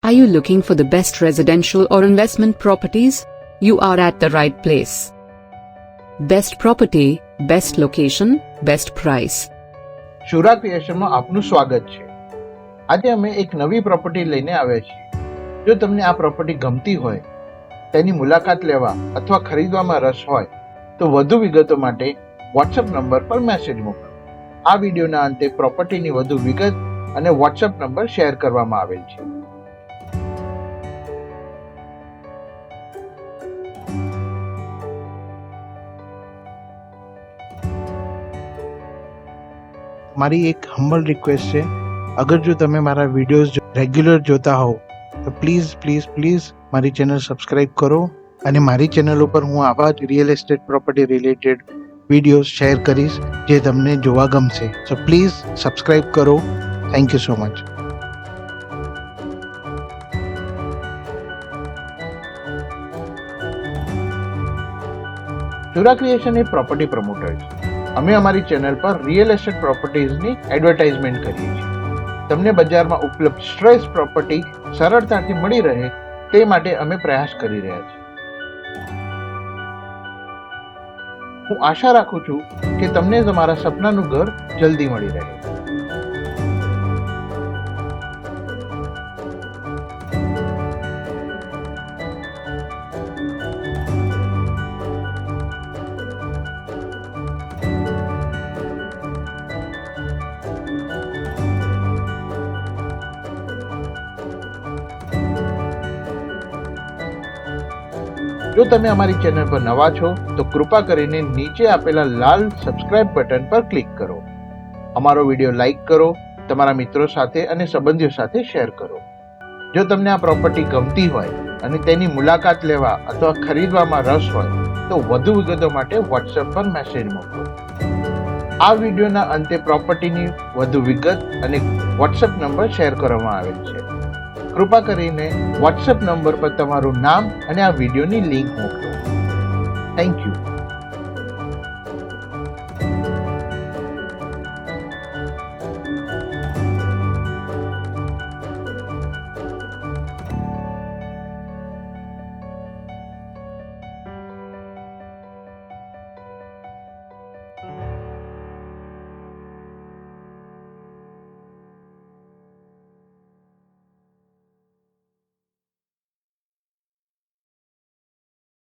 Are you looking for the best residential or investment properties? You are at the right place. Best property, best location, best price. શુરા ક્રિએશનમાં આપનું સ્વાગત છે. આજે અમે એક નવી property લઈને આવ્યા છીએ. જો તમને આ પ્રોપર્ટી ગમતી હોય, તેની મુલાકાત લેવા અથવા ખરીદવામાં રસ હોય, તો વધુ વિગતો માટે વોટ્સએપ નંબર પર મેસેજ મોકલો. આ વિડીયોના અંતે પ્રોપર્ટીની વધુ વિગત અને વોટ્સએપ નંબર શેર કરવામાં આવેલ છે. મારી એક હમ્બલ રિક્વેસ્ટ છે, અગર જો તમે મારા વિડીયોઝ રેગ્યુલર જોતા હોવ તો પ્લીઝ મારી ચેનલ સબસ્ક્રાઇબ કરો. અને મારી ચેનલ ઉપર હું આવા જ real estate property related videos share કરીશ જે તમને જોવા ગમશે. સો પ્લીઝ સબસ્ક્રાઇબ કરો. Thank you so much. Shura creation એ પ્રોપર્ટી પ્રમોટર છે. અમે અમારી ચેનલ પર રિયલ એસ્ટેટ પ્રોપર્ટીઝની એડવર્ટાઇઝમેન્ટ કરીએ છીએ. તમને બજારમાં ઉપલબ્ધ શ્રેષ્ઠ પ્રોપર્ટી સરળતાથી મળી રહે તે માટે અમે પ્રયાસ કરી રહ્યા છીએ. હું આશા રાખું છું કે તમને તમારા સપનાનું ઘર જલ્દી મળી રહે. જો તમે અમારી ચેનલ પર નવા છો તો કૃપા કરીને નીચે આપેલા લાલ સબસ્ક્રાઇબ બટન પર ક્લિક કરો. અમારો વિડીયો લાઈક કરો, તમારા મિત્રો સાથે અને સંબંધીઓ સાથે શેર કરો. જો તમને આ પ્રોપર્ટી ગમતી હોય અને તેની મુલાકાત લેવા અથવા ખરીદવામાં રસ હોય તો વધુ વિગતો માટે વોટ્સએપ પર મેસેજ મોકલો. આ વિડીયોના અંતે પ્રોપર્ટીની વધુ વિગત અને વોટ્સએપ નંબર શેર કરવામાં આવેલ છે. કૃપા કરીને વોટ્સએપ નંબર પર તમારું નામ અને આ વિડીયોની લિંક મોકલો. Thank you.